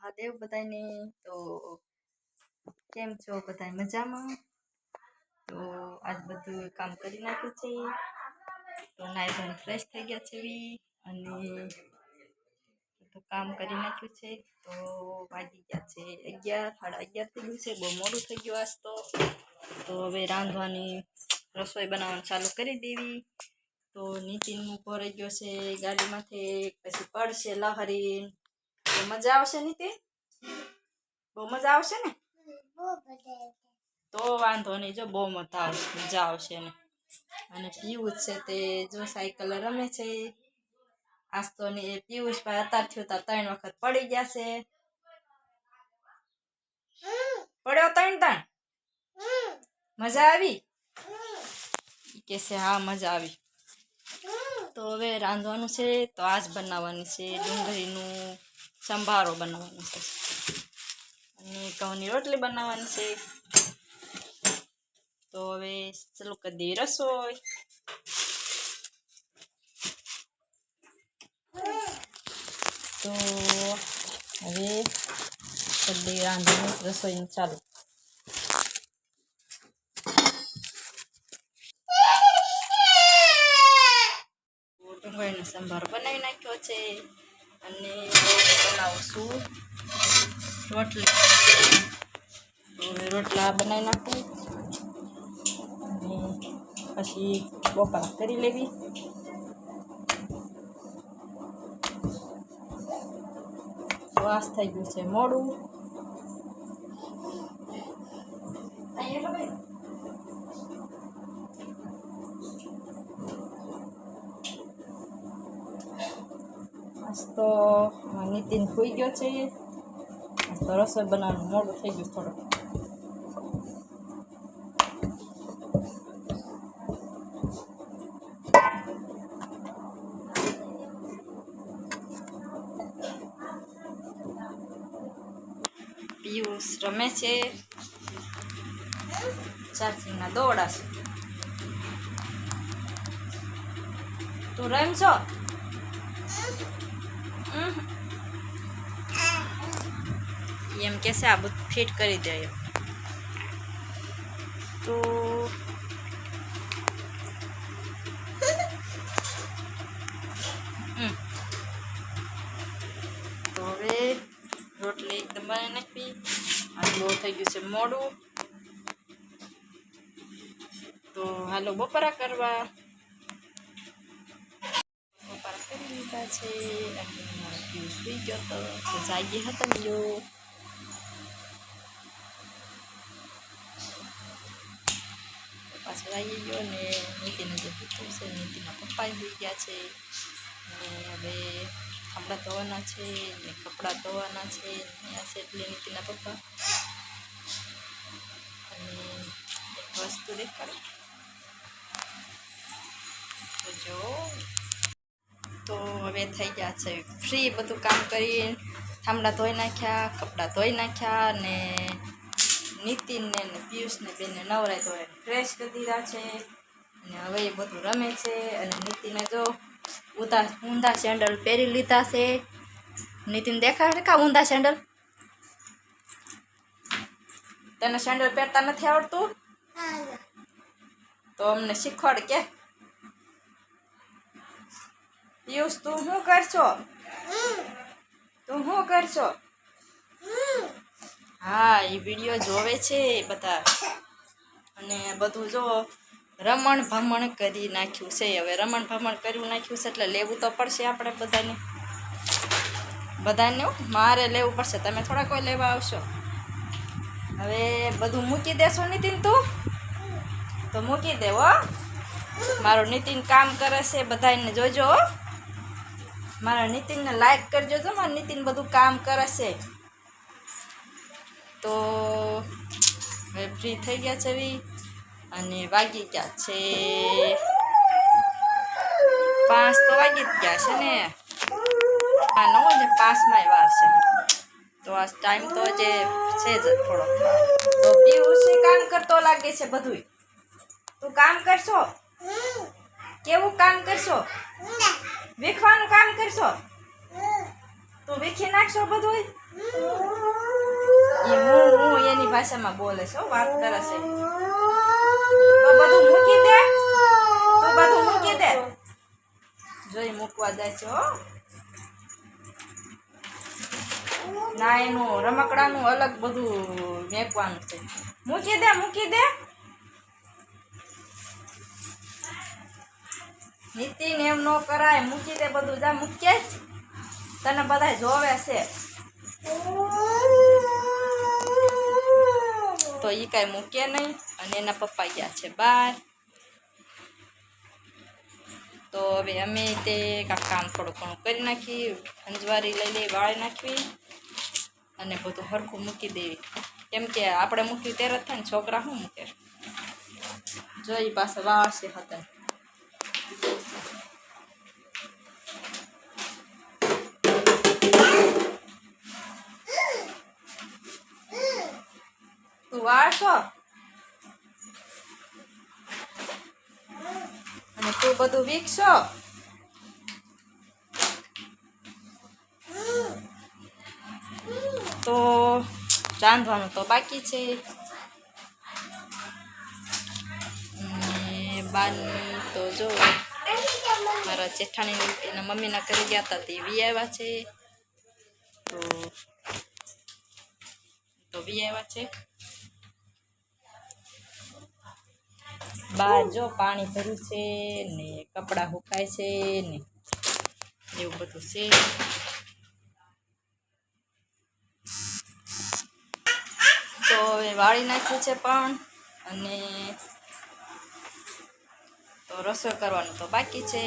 મહાદેવ બધાને તો કેમ છો બધા મજામાં। તો આજ બધું કામ કરી નાખ્યું છે તો નાઈ ધોઈને ફ્રેશ થઈ ગયા છે અને તો કામ કરી નાખ્યું છે તો વાગી ગયા છે 11 સાડા 11 થઈ ગયું છે બહુ મોડું થઈ ગયું આજ તો હવે રાંધવાની રસોઈ બનાવવાનું ચાલુ કરી દેવી। તો નીતિન ઊભો રહી ગયો છે ગાડીમાંથી પછી પડશે લહરી તો મજા આવશે નીતિન બહુ મજા આવશે ને તો વાંધો નહીં જો બહુ મજા આવશે ને અને પીવું છે તે જો સાયકલ રમે છે આજ તો ને પિયુષ ભાઈ અત્યારથી 3 વખત પડી ગયા છે પડ્યો 3 મજા આવી કે છે હા મજા આવી। તો હવે રાંધવાનું છે તો આજ બનાવવાની છે ડુંગળીનું સંભારો બનાવવાનો છે અને ઘઉંની રોટલી બનાવવાની છે તો હવે ચાલુ કરી દઈએ રસોઈ। તો હવે કરી દઈએ રાંધવાનું રસોઈનું ચાલુ। ડુંગળીનો સંભારો બનાવી નાખ્યો છે અને બનાવું છું રોટલી રોટલા બનાવી નાખું અને પછી બપોર કરી લેવી। વાસ થઈ ગયું છે મોડું તો નીતિન સૂઈ ગયો છે તો રસોઈ બનાવવાનું મોડું થઈ ગયું થોડું પિયુષ રમે છે ચાર્જિંગના દોડા છે તું રમશો એમ કે છે આ બધું ફિટ કરી દે તો હવે રોટલી એકદમ બનાવી નાખવી અને બહુ થઈ ગયું છે મોડું તો હાલો બપોરા કરવા કરી લીધા છે અને મારો પિયુષ સુઈ ગયો તો જાગી હતા ગયો પાછો આવી ગયો ને નીતિને જે પૂછવું છે નીતિના પપ્પા સુઈ ગયા છે અને હવે થાંભલા ધોવાના છે ને કપડાં ધોવાના છે ત્યાં છે એટલે નીતિના પપ્પા અને એક વસ્તુ દેખાડો તો જો તો હવે થઈ ગયા છે ફ્રી બધું કામ કરીને થાંભલા ધોઈ નાખ્યા કપડાં ધોઈ નાખ્યા ને નીતિનને ને પિયુષને બેને નવરાય ધોરાય ફ્રેશ કરી દીધા છે અને હવે એ બધું રમે છે અને નીતિને જો ઊંધા સેન્ડલ પહેરી લીધા છે નીતિન દેખાય કા ઊંધા સેન્ડલ તને સેન્ડલ પહેરતા નથી આવડતું તો અમને શીખવાડ કે પિયુષ તું શું કરશો હા એ વિડીયો જોવે છે બધા અને બધું જો રમણ ભમણ કરી નાખ્યું છે હવે રમણ ભમણ કર્યું નાખ્યું છે એટલે લેવું તો પડશે આપણે બધાને મારે લેવું પડશે તમે થોડા કોઈ લેવા આવશો હવે બધું મૂકી દેશો નીતિન તું તો મૂકી દેવો મારો નીતિન કામ કરે છે બધાને જોજો મારા નીતિનને લાઈક કરજો જો મારા નીતિન બધું કામ કરે છે તો હવે ફ્રી થઈ ગયા છે અને વાગી ગયા છે 5 તો વાગી જ ગયા છે ને આ નો જે 5માં વાર છે તો આ ટાઈમ તો જે છે જ થોડો તો પિયુષ કામ કરતો લાગે છે બધું તું કામ કરશો કેવું કામ કરશો વીખવાનું કામ કરશો તો વીખી નાખશો બધું હું એની ભાષામાં બોલે છે વાત કરે છે તો બધું મૂકી દે તો બધું મૂકી દે જોઈ મૂકવા જાય છે હો ના એનું રમકડાનું અલગ બધું મેકવાનું છે મૂકી દે નીતિન એમ ન કરાય મૂકી દે બધું જા મૂકે તને બધા જોવે છે તો એ કાંઈ મૂકે નહીં અને એના પપ્પા ગયા છે બહાર તો હવે અમે તે કામ થોડું ઘણું કરી નાખી અંજવારી લઈ લઈ વાળી નાખવી અને બધું હરખું મૂકી દેવી કેમ કે આપણે મૂકી ત્યારે જ થાય ને છોકરા શું મૂકે જોઈ પાસે વાળશે હતા તું વાળશો અને તું બધું વીકશો તો રાંધવાનું તો બાકી છે બાની તો જો મારા જેઠાણી એના મમ્મીના ઘરે ગયા હતા તે વી આવ્યા છે તો વી આવ્યા છે બહાર જો પાણી ભર્યું છે ને કપડાં સુકાય છે ને એવું બધું છે તો હવે વાળી નાખ્યું છે પણ અને તો રસોઈ કરવાનું તો બાકી છે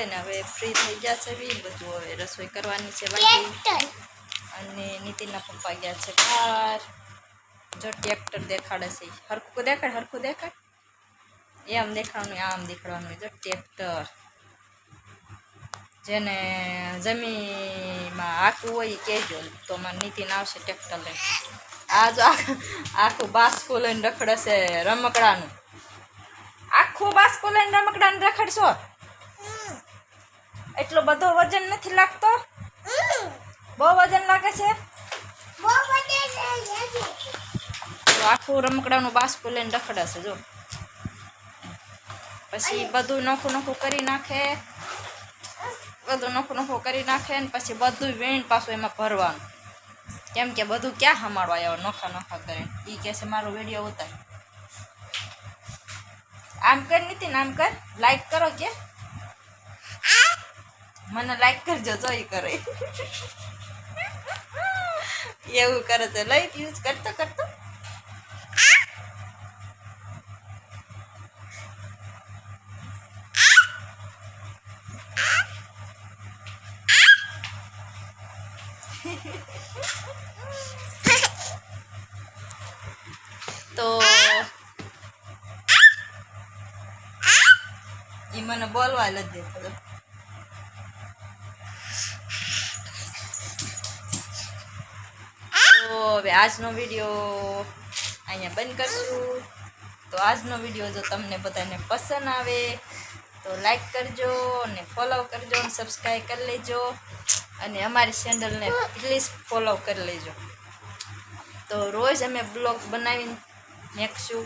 ને હવે ફ્રી થઈ ગયા છે બી બધું હવે રસોઈ કરવાની છે બાકી અને નીતિનના પપ્પા ગયા છે બહાર જો ટ્રેક્ટર દેખાડે છે હરખું દેખાડ એમ દેખાડવાનું આમ દેખાડવાનું જો ટ્રેક્ટર જેને જમીનમાં આખું હોય એ કહેજો તો મારે નીતિન આવશે ટ્રેક્ટર લઈને આ જો આખું બાસ્કું લઈને રખડે છે રમકડાનું આખું બાસ્કું લઈને રમકડાનું રખડશો એટલો બધો વજન નથી લાગતો બહુ વજન લાગે છે તો આખું રમકડાનું બાસ્કું લઈને રખડે છે જો પછી બધું નોખું કરી નાખે ને પછી બધું વીણ પાછું એમાં ભરવાનું કેમ કે બધું ક્યાં હમાડવા આવ્યો નોખા કરીને એ કહે છે મારો વિડીયો ઉતાર આમ કર નીતિન આમ કર લાઈક કરો કે મને લાઈક કરજો તો એ કરે એવું કરે છે લઈ યુઝ કરતો તો એ મને બોલવા નથી દેતો તો હવે આજનો વિડીયો અહીંયા બંધ કરશું તો આજનો વિડીયો જો તમને બધાને પસંદ આવે તો લાઈક કરજો અને ફોલો કરજો અને સબસ્ક્રાઈબ કરી લેજો અને અમારી ચેનલને પ્લીઝ ફોલો કરી લેજો તો રોજ અમે બ્લોગ બનાવીને નાખશું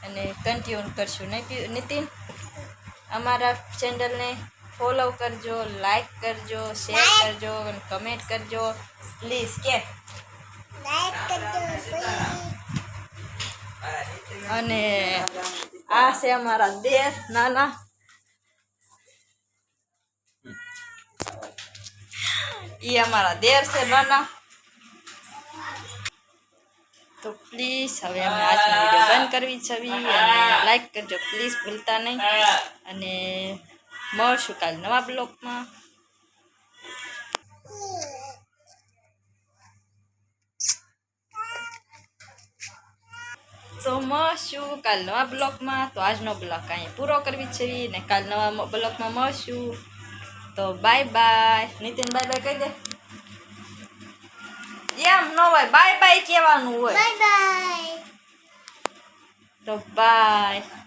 અને કન્ટિન્યુ કરશું નીતિન અમારા ચેનલને ફોલો કરજો લાઈક કરજો શેર કરજો અને કમેન્ટ કરજો પ્લીઝ કે અને આ છે અમારા દેર નાના એ અમારા દેર છે નાના તો પ્લીઝ હવે અમે આજનો વિડીયો બંધ કરવી છે અને લાઈક કરજો પ્લીઝ ભૂલતા નહીં અને મળશું કાલે નવા બ્લોગમાં તો મળશું કાલ નવા બ્લોગમાં તો આજનો બ્લોગ અહીંયા પૂરો કરવી છે ને કાલ નવા બ્લોગમાં મળશું તો bye bye Nitin bye bye કહી દે એમ ન હોય બાય બાય કહેવાનું હોય તો બાય